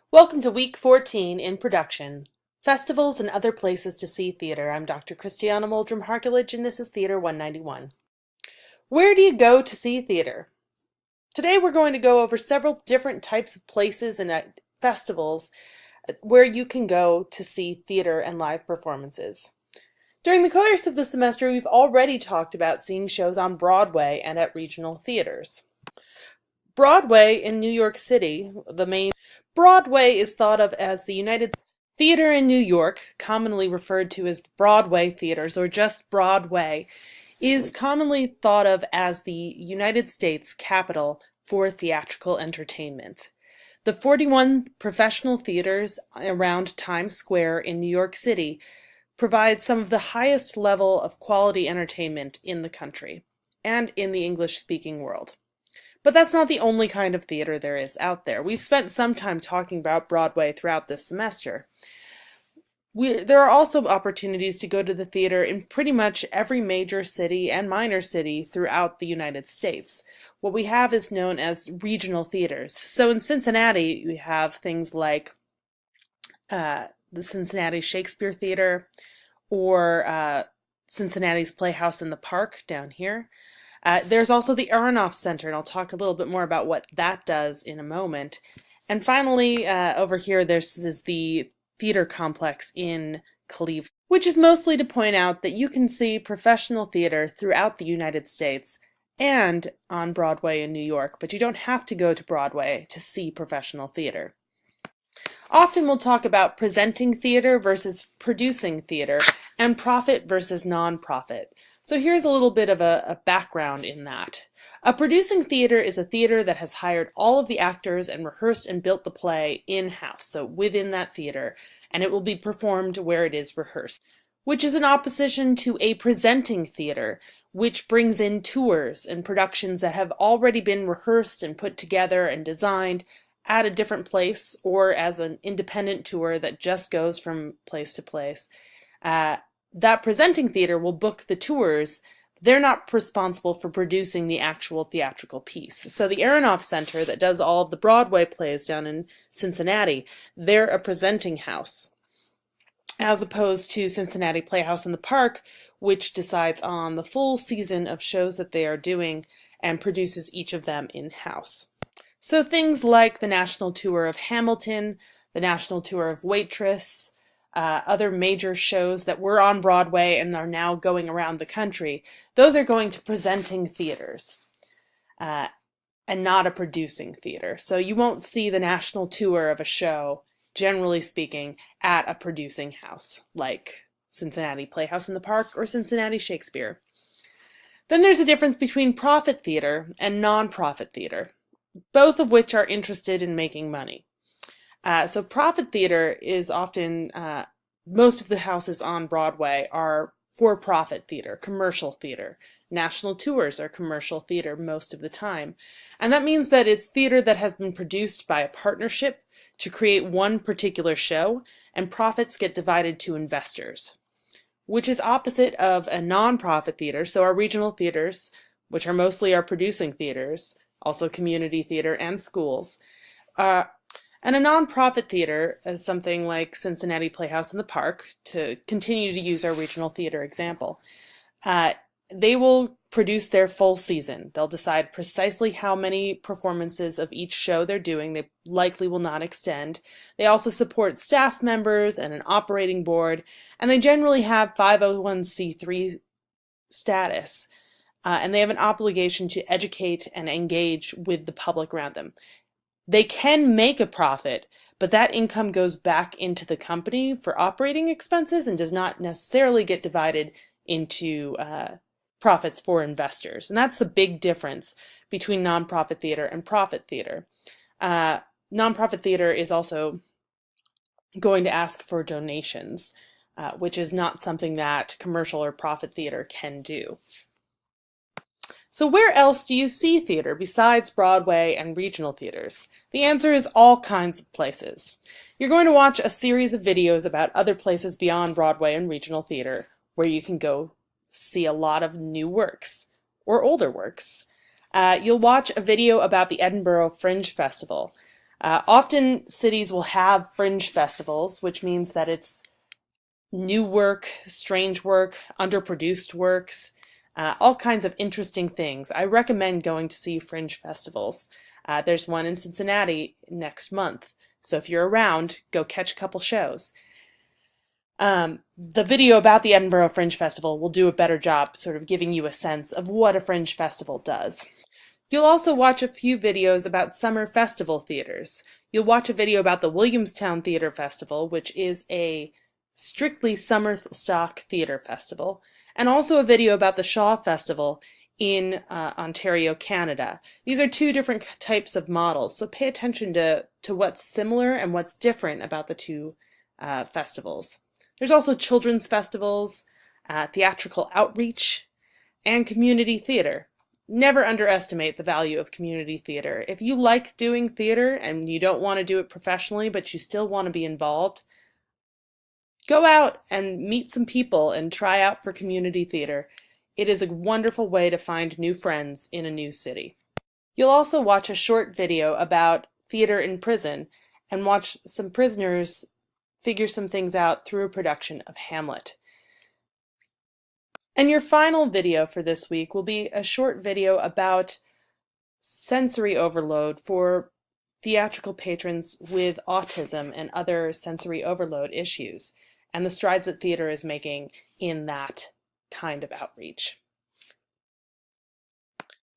Welcome to Week 14 in Production, Festivals and Other Places to See Theater. I'm Dr. Christiana Moldrum-Harkelage, and this is Theater 191. Where do you go to see theater? Today we're going to go over several different types of places and festivals where you can go to see theater and live performances. During the course of the semester, we've already talked about seeing shows on Broadway and at regional theaters. Broadway in New York City, Broadway is thought of as the United Theater in New York, commonly referred to as Broadway theaters or just Broadway, is commonly thought of as the United States capital for theatrical entertainment. The 41 professional theaters around Times Square in New York City provide some of the highest level of quality entertainment in the country and in the English-speaking world. But that's not the only kind of theater there is out there. We've spent some time talking about Broadway throughout this semester. There are also opportunities to go to the theater in pretty much every major city and minor city throughout the United States. What we have is known as regional theaters. So in Cincinnati, we have things like the Cincinnati Shakespeare Theater or Cincinnati's Playhouse in the Park down here. There's also the Aronoff Center, and I'll talk a little bit more about what that does in a moment. And finally, over here, is the theater complex in Cleveland, which is mostly to point out that you can see professional theater throughout the United States and on Broadway in New York, but you don't have to go to Broadway to see professional theater. Often we'll talk about presenting theater versus producing theater and profit versus non-profit. So here's a little bit of a background in that. A producing theater is a theater that has hired all of the actors and rehearsed and built the play in-house, so within that theater, and it will be performed where it is rehearsed, which is in opposition to a presenting theater, which brings in tours and productions that have already been rehearsed and put together and designed at a different place or as an independent tour that just goes from place to place. That presenting theater will book the tours. They're not responsible for producing the actual theatrical piece. So the Aronoff Center that does all of the Broadway plays down in Cincinnati, they're a presenting house, as opposed to Cincinnati Playhouse in the Park, which decides on the full season of shows that they are doing and produces each of them in-house. So things like the national tour of Hamilton, the national tour of Waitress, other major shows that were on Broadway and are now going around the country, those are going to presenting theaters and not a producing theater. So you won't see the national tour of a show, generally speaking, at a producing house like Cincinnati Playhouse in the Park or Cincinnati Shakespeare. Then there's a difference between profit theater and non-profit theater, both of which are interested in making money. So profit theater is often, most of the houses on Broadway are for-profit theater, commercial theater. National tours are commercial theater most of the time. And that means that it's theater that has been produced by a partnership to create one particular show, and profits get divided to investors, which is opposite of a non-profit theater. So our regional theaters, which are mostly our producing theaters, also community theater and schools, and a nonprofit theater is something like Cincinnati Playhouse in the Park, to continue to use our regional theater example. They will produce their full season. They'll decide precisely how many performances of each show they're doing. They likely will not extend. They also support staff members and an operating board, and they generally have 501c3 status. And they have an obligation to educate and engage with the public around them. They can make a profit, but that income goes back into the company for operating expenses and does not necessarily get divided into profits for investors. And that's the big difference between nonprofit theater and profit theater. Nonprofit theater is also going to ask for donations, which is not something that commercial or profit theater can do. So where else do you see theater besides Broadway and regional theaters? The answer is all kinds of places. You're going to watch a series of videos about other places beyond Broadway and regional theater where you can go see a lot of new works or older works. You'll watch a video about the Edinburgh Fringe Festival. Often cities will have fringe festivals, which means that it's new work, strange work, underproduced works, all kinds of interesting things. I recommend going to see fringe festivals. There's one in Cincinnati next month, so if you're around, go catch a couple shows. The video about the Edinburgh Fringe Festival will do a better job sort of giving you a sense of what a fringe festival does. You'll also watch a few videos about summer festival theaters. You'll watch a video about the Williamstown Theatre Festival, which is a strictly summer stock theatre festival, and also a video about the Shaw Festival in Ontario, Canada. These are two different types of models, so pay attention to what's similar and what's different about the two festivals. There's also children's festivals, theatrical outreach, and community theater. Never underestimate the value of community theater. If you like doing theater and you don't want to do it professionally, but you still want to be involved, go out and meet some people and try out for community theater. It is a wonderful way to find new friends in a new city. You'll also watch a short video about theater in prison and watch some prisoners figure some things out through a production of Hamlet. And your final video for this week will be a short video about sensory overload for theatrical patrons with autism and other sensory overload issues, and the strides that theater is making in that kind of outreach.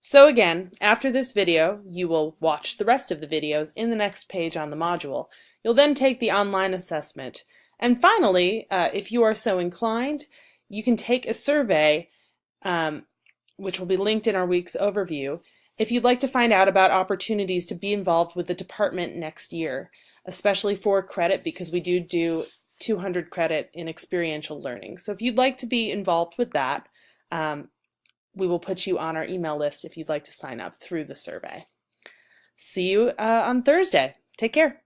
So again, after this video, you will watch the rest of the videos in the next page on the module. You'll then take the online assessment. And finally, if you are so inclined, you can take a survey, which will be linked in our week's overview, if you'd like to find out about opportunities to be involved with the department next year, especially for credit, because we do 200 credit in experiential learning. So if you'd like to be involved with that, we will put you on our email list if you'd like to sign up through the survey. See you on Thursday. Take care.